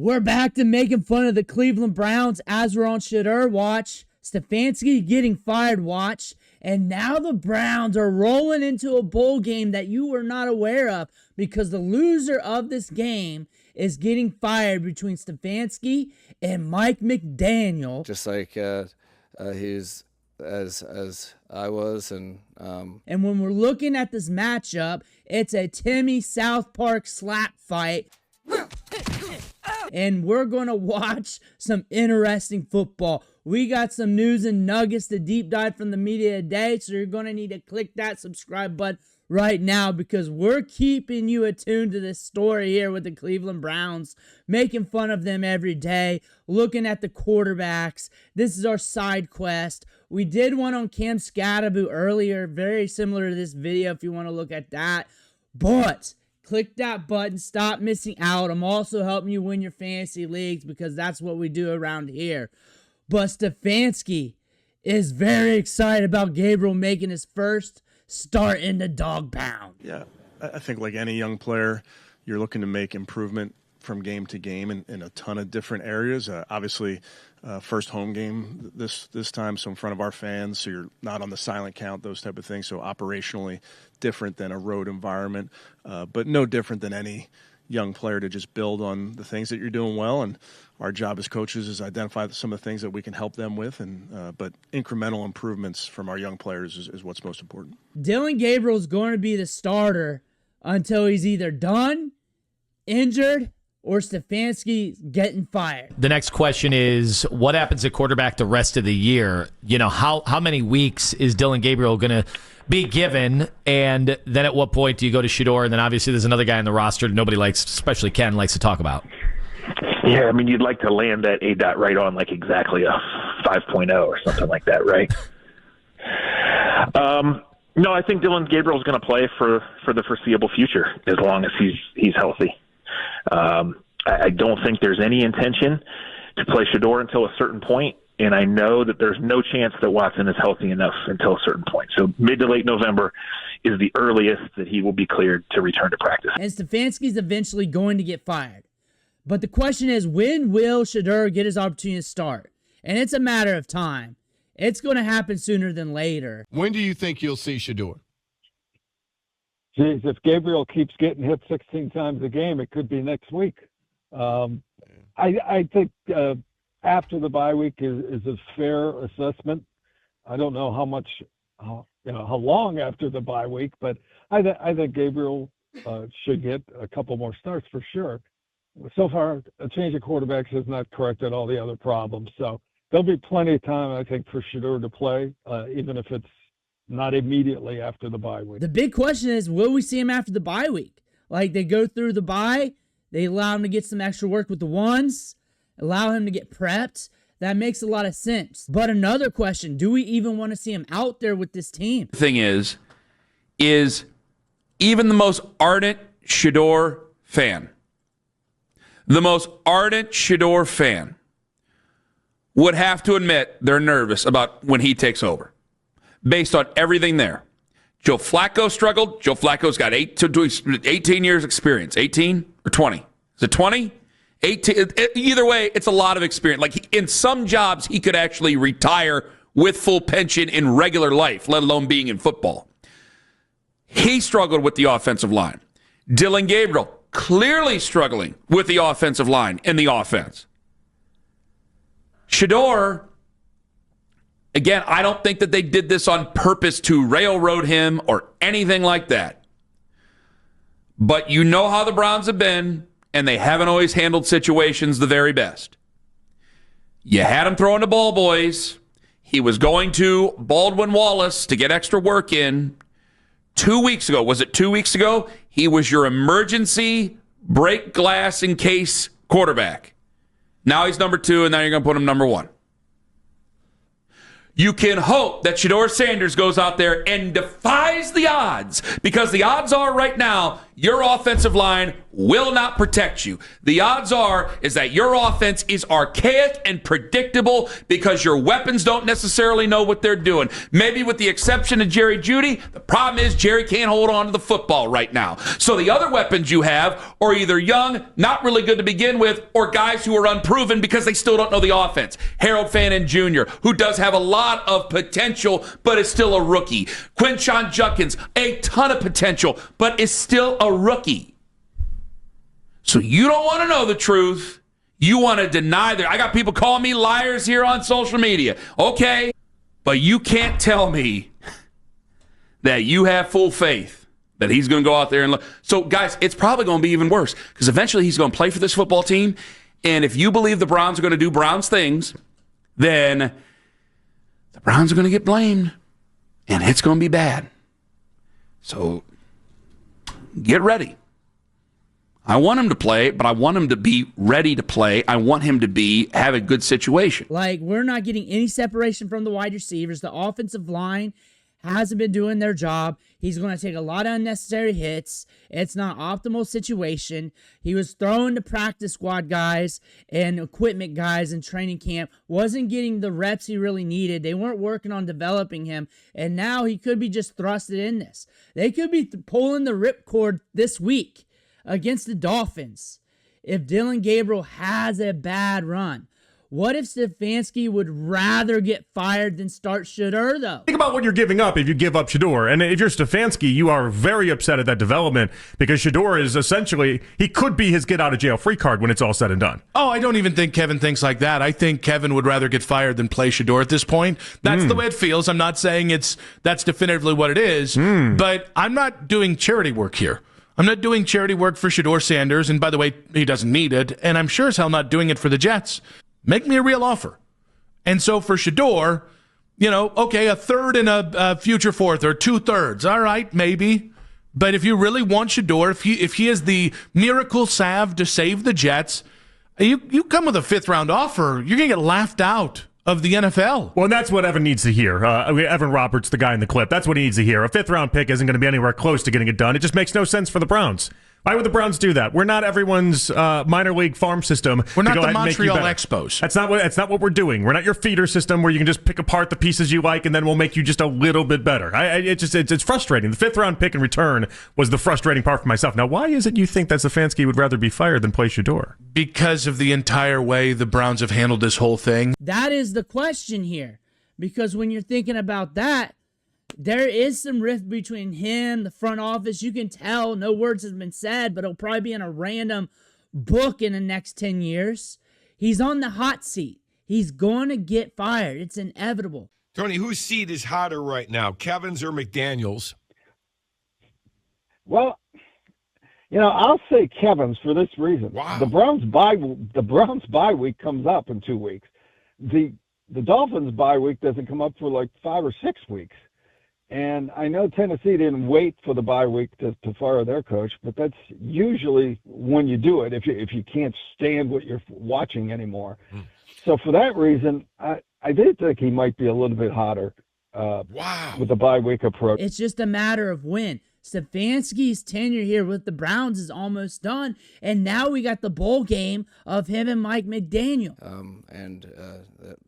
We're back to making fun of the Cleveland Browns as we're on Shedeur watch, Stefanski getting fired watch, and now the Browns are rolling into a bowl game that you were not aware of because the loser of this game is getting fired between Stefanski and Mike McDaniel. Just like he's as I was, and when we're looking at this matchup, it's a Timmy South Park slap fight. And we're going to watch some interesting football. We got some news and nuggets to deep dive from the media today, so you're going to need to click that subscribe button right now because we're keeping you attuned to this story here with the Cleveland Browns, making fun of them every day, looking at the quarterbacks. This is our side quest. We did one on Cam Scatterbo earlier, very similar to this video if you want to look at that. But click that button. Stop missing out. I'm also helping you win your fantasy leagues because that's what we do around here. But Stefanski is very excited about Gabriel making his first start in the dog pound. Yeah, I think like any young player, you're looking to make improvement from game to game in a ton of different areas. Obviously, first home game this time, so in front of our fans, so you're not on the silent count, those type of things. So operationally different than a road environment, but no different than any young player to just build on the things that you're doing well. And our job as coaches is identify some of the things that we can help them with, and but incremental improvements from our young players is what's most important. Dillon Gabriel is going to be the starter until he's either done, injured, or Stefanski getting fired. The next question is, what happens at quarterback the rest of the year? You know, how many weeks is Dillon Gabriel going to be given? And then at what point do you go to Shedeur? And then obviously there's another guy in the roster that nobody likes, especially Ken, likes to talk about. Yeah, I mean, you'd like to land that A. right on like exactly a 5.0 or something like that, right? No, I think Dillon Gabriel is going to play for the foreseeable future as long as he's healthy. I don't think there's any intention to play Shedeur until a certain point, and I know that there's no chance that Watson is healthy enough until a certain point. So mid to late November is the earliest that he will be cleared to return to practice. And Stefanski's eventually going to get fired. But the question is, when will Shedeur get his opportunity to start? And it's a matter of time. It's going to happen sooner than later. When do you think you'll see Shedeur? Geez, if Gabriel keeps getting hit 16 times a game, it could be next week. I think after the bye week is a fair assessment. I don't know how long after the bye week, but I think Gabriel should get a couple more starts for sure. So far, a change of quarterbacks has not corrected all the other problems. So there'll be plenty of time, I think, for Shedeur to play, even if it's not immediately after the bye week. The big question is, will we see him after the bye week? Like, they go through the bye, they allow him to get some extra work with the ones, allow him to get prepped. That makes a lot of sense. But another question, do we even want to see him out there with this team? The thing is even the most ardent Shedeur fan would have to admit they're nervous about when he takes over based on everything there. Joe Flacco struggled. Joe Flacco's got 18 years experience. 18 or 20? Is it 20? 18. Either way, it's a lot of experience. Like, in some jobs, he could actually retire with full pension in regular life, let alone being in football. He struggled with the offensive line. Dillon Gabriel clearly struggling with the offensive line and the offense. Shedeur, again, I don't think that they did this on purpose to railroad him or anything like that. But you know how the Browns have been, and they haven't always handled situations the very best. You had him throwing the ball, boys. He was going to Baldwin Wallace to get extra work in. 2 weeks ago, was it 2 weeks ago? He was your emergency break glass in case quarterback. Now he's number 2, and now you're going to put him number 1. You can hope that Shedeur Sanders goes out there and defies the odds, because the odds are right now your offensive line will not protect you. The odds are is that your offense is archaic and predictable because your weapons don't necessarily know what they're doing. Maybe with the exception of Jerry Jeudy, the problem is Jerry can't hold on to the football right now. So the other weapons you have are either young, not really good to begin with, or guys who are unproven because they still don't know the offense. Harold Fannin Jr., who does have a lot of potential, but is still a rookie. Quinshon Judkins, a ton of potential, but is still a rookie. So you don't want to know the truth. You want to deny that. I got people calling me liars here on social media. Okay, but you can't tell me that you have full faith that he's going to go out there and look. So, guys, it's probably going to be even worse because eventually he's going to play for this football team. And if you believe the Browns are going to do Browns things, then the Browns are going to get blamed, and it's going to be bad. So get ready. I want him to play, but I want him to be ready to play. I want him to have a good situation. Like, we're not getting any separation from the wide receivers. The offensive line hasn't been doing their job. He's going to take a lot of unnecessary hits. It's not an optimal situation. He was throwing to practice squad guys and equipment guys in training camp. Wasn't getting the reps he really needed. They weren't working on developing him. And now he could be just thrusted in this. They could be pulling the ripcord this week against the Dolphins if Dillon Gabriel has a bad run. What if Stefanski would rather get fired than start Shedeur, though? Think about what you're giving up if you give up Shedeur. And if you're Stefanski, you are very upset at that development because Shedeur is essentially, he could be his get-out-of-jail-free card when it's all said and done. Oh, I don't even think Kevin thinks like that. I think Kevin would rather get fired than play Shedeur at this point. That's the way it feels. I'm not saying that's definitively what it is, but I'm not doing charity work here. I'm not doing charity work for Shedeur Sanders, and by the way, he doesn't need it, and I'm sure as hell not doing it for the Jets. Make me a real offer. And so for Shedeur, okay, a third and a future fourth or 2/3. All right, maybe. But if you really want Shedeur, if he is the miracle salve to save the Jets, you come with a 5th-round offer, you're going to get laughed out of the NFL. Well, and that's what Evan needs to hear. Evan Roberts, the guy in the clip, that's what he needs to hear. A 5th-round pick isn't going to be anywhere close to getting it done. It just makes no sense for the Browns. Why would the Browns do that? We're not everyone's minor league farm system. We're not the Montreal Expos. That's not what we're doing. We're not your feeder system where you can just pick apart the pieces you like and then we'll make you just a little bit better. It's frustrating. The 5th-round pick in return was the frustrating part for myself. Now, why is it you think that Stefanski would rather be fired than play Shedeur? Because of the entire way the Browns have handled this whole thing. That is the question here. Because when you're thinking about that, there is some rift between him, the front office. You can tell no words have been said, but it'll probably be in a random book in the next 10 years. He's on the hot seat. He's going to get fired. It's inevitable. Tony, whose seat is hotter right now, Kevin's or McDaniel's? Well, I'll say Kevin's for this reason. Wow. The Browns bye week comes up in 2 weeks. The Dolphins bye week doesn't come up for like 5 or 6 weeks. And I know Tennessee didn't wait for the bye week to fire their coach, but that's usually when you do it if you can't stand what you're watching anymore. So for that reason, I did think he might be a little bit hotter with the bye week approach. It's just a matter of when. Stefanski's tenure here with the Browns is almost done, and now we got the bowl game of him and Mike McDaniel.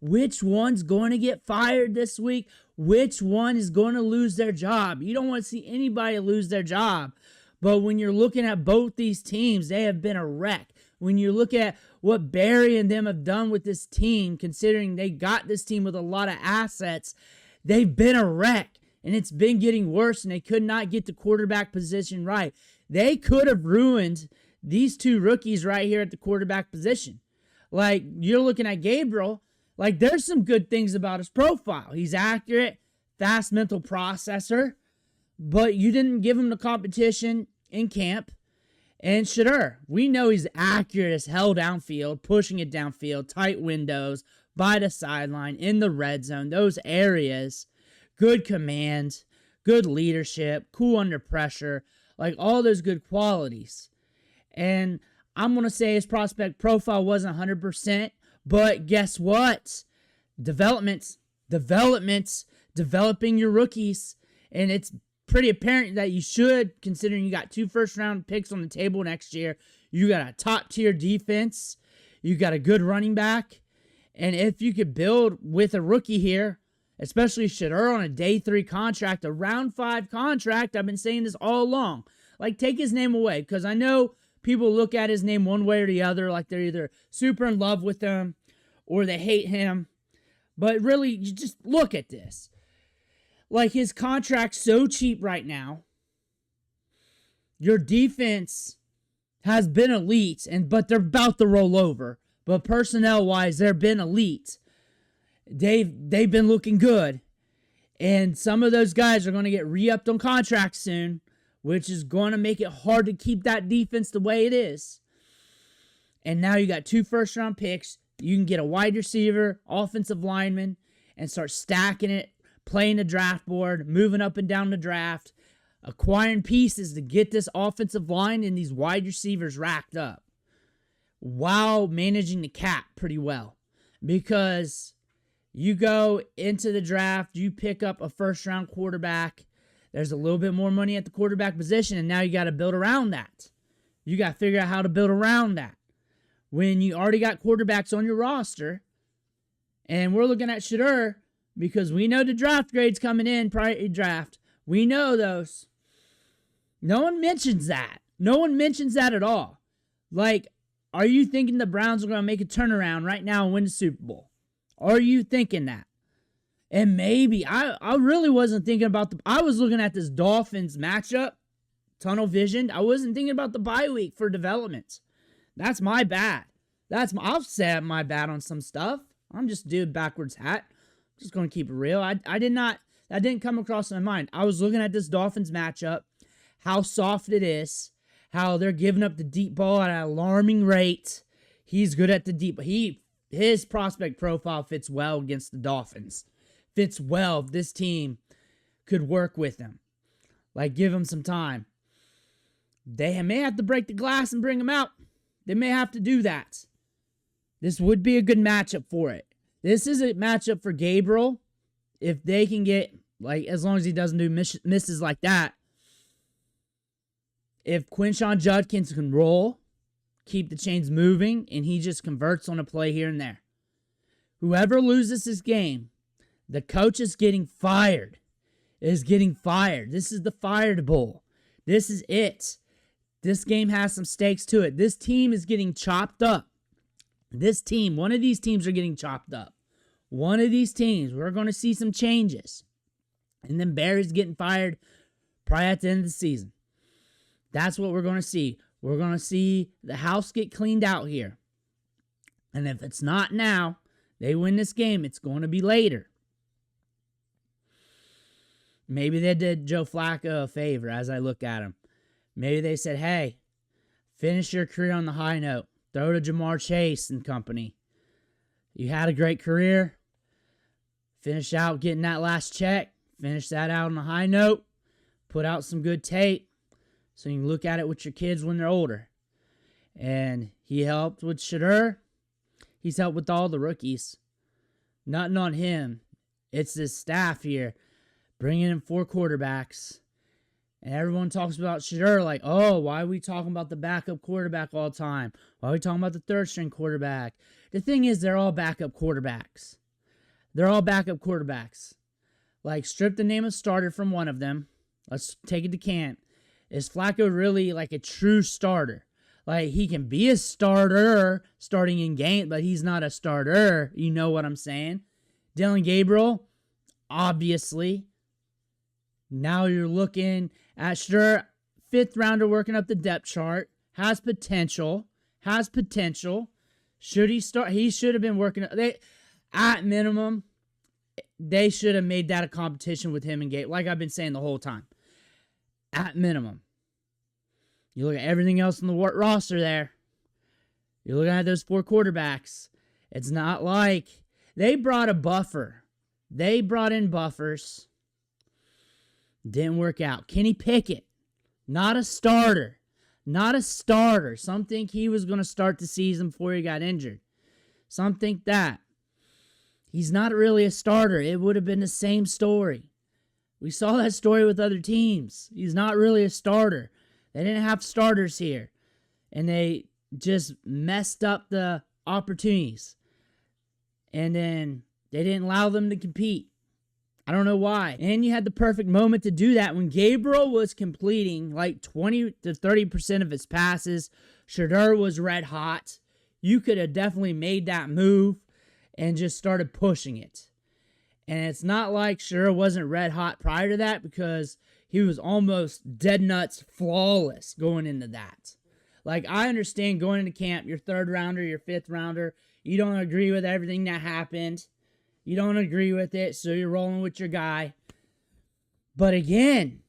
Which one's going to get fired this week? Which one is going to lose their job? You don't want to see anybody lose their job, but when you're looking at both these teams, they have been a wreck. When you look at what Barry and them have done with this team, considering they got this team with a lot of assets, they've been a wreck. And it's been getting worse, and they could not get the quarterback position right. They could have ruined these 2 rookies right here at the quarterback position. Like, you're looking at Gabriel. Like, there's some good things about his profile. He's accurate, fast mental processor, but you didn't give him the competition in camp. And Shedeur, we know he's accurate as hell downfield, pushing it downfield, tight windows, by the sideline, in the red zone, those areas. Good command, good leadership, cool under pressure, like all those good qualities. And I'm going to say his prospect profile wasn't 100%, but guess what? Developing your rookies, and it's pretty apparent that you should, considering you got 2 first-round picks on the table next year. You got a top-tier defense. You got a good running back. And if you could build with a rookie here, especially Shedeur on a day 3 contract, a round 5 contract, I've been saying this all along. Like, take his name away, because I know people look at his name one way or the other, like they're either super in love with him or they hate him. But really, you just look at this. Like, his contract's so cheap right now. Your defense has been elite, but they're about to roll over. But personnel-wise, they've been elite. They've been looking good. And some of those guys are going to get re-upped on contracts soon, which is going to make it hard to keep that defense the way it is. And now you got 2 first-round picks. You can get a wide receiver, offensive lineman, and start stacking it, playing the draft board, moving up and down the draft, acquiring pieces to get this offensive line and these wide receivers racked up while managing the cap pretty well. Because you go into the draft, you pick up a first-round quarterback. There's a little bit more money at the quarterback position, and now you got to build around that. You got to figure out how to build around that. When you already got quarterbacks on your roster, and we're looking at Shedeur, because we know the draft grades coming in prior to draft. We know those. No one mentions that. No one mentions that at all. Like, are you thinking the Browns are going to make a turnaround right now and win the Super Bowl? Are you thinking that? And maybe, I really wasn't thinking about I was looking at this Dolphins matchup, tunnel vision. I wasn't thinking about the bye week for development. That's my bad. I'll say my bad on some stuff. I'm just doing backwards hat. Just going to keep it real. That didn't come across my mind. I was looking at this Dolphins matchup, how soft it is, how they're giving up the deep ball at an alarming rate. He's good at the deep. His prospect profile fits well against the Dolphins. Fits well. This team could work with him. Like, give him some time. They may have to break the glass and bring him out. They may have to do that. This would be a good matchup for it. This is a matchup for Gabriel. If they can get, like, as long as he doesn't do misses like that. If Quinshon Judkins can roll, keep the chains moving, and he just converts on a play here and there. Whoever loses this game, the coach is getting fired. This is the fired bowl. This is it. This game has some stakes to it. This team is getting chopped up. One of these teams are getting chopped up. One of these teams, we're going to see some changes. And then Barry's getting fired probably at the end of the season. That's what we're going to see. We're going to see the house get cleaned out here. And if it's not now, they win this game, it's going to be later. Maybe they did Joe Flacco a favor as I look at him. Maybe they said, hey, finish your career on the high note. Throw to Jamar Chase and company. You had a great career. Finish out getting that last check. Finish that out on a high note. Put out some good tape so you can look at it with your kids when they're older. And he helped with Shedeur. He's helped with all the rookies. Nothing on him. It's this staff here bringing in 4 quarterbacks. And everyone talks about Shedeur like, oh, why are we talking about the backup quarterback all the time? Why are we talking about the third-string quarterback? The thing is, they're all backup quarterbacks. Like, strip the name of starter from one of them. Let's take it to camp. Is Flacco really like a true starter? Like, he can be a starter starting in game, but he's not a starter. You know what I'm saying? Dillon Gabriel, obviously. Now you're looking at Shedeur, 5th rounder working up the depth chart. Has potential. Should he start? He should have been working. At minimum, they should have made that a competition with him and Gabe, like I've been saying the whole time. At minimum. You look at everything else on the roster there. You're looking at those 4 quarterbacks. It's not like they brought a buffer. They brought in buffers. Didn't work out. Kenny Pickett, not a starter. Some think he was going to start the season before he got injured. Some think that. He's not really a starter. It would have been the same story. We saw that story with other teams. He's not really a starter. They didn't have starters here. And they just messed up the opportunities. And then they didn't allow them to compete. I don't know why. And you had the perfect moment to do that when Gabriel was completing like 20 to 30% of his passes. Shedeur was red hot. You could have definitely made that move and just started pushing it. And it's not like Shedeur wasn't red hot prior to that, because he was almost dead nuts flawless going into that. Like, I understand going into camp, your third rounder, your fifth rounder, you don't agree with everything that happened. You don't agree with it, so you're rolling with your guy. But again,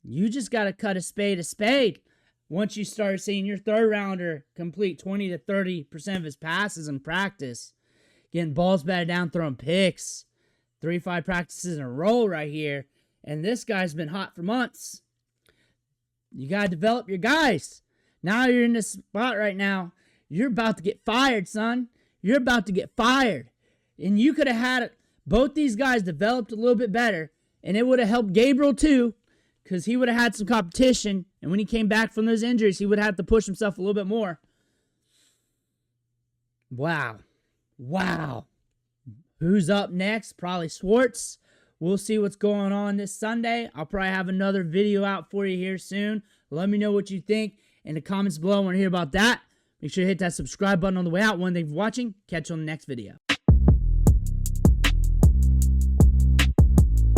you just got to cut a spade a spade. Once you start seeing your third rounder complete 20 to 30% of his passes in practice, getting balls batted down, throwing picks, 3-5 practices in a row right here, and this guy's been hot for months. You got to develop your guys. Now you're in this spot right now. You're about to get fired, son. You're about to get fired. And you could have had both these guys developed a little bit better, and it would have helped Gabriel too, because he would have had some competition, and when he came back from those injuries, he would have to push himself a little bit more. Wow. Who's up next? Probably Schwartz. We'll see what's going on this Sunday. I'll probably have another video out for you here soon. Let me know what you think in the comments below. I want to hear about that. Make sure you hit that subscribe button on the way out. Thank you for watching. Catch you on the next video.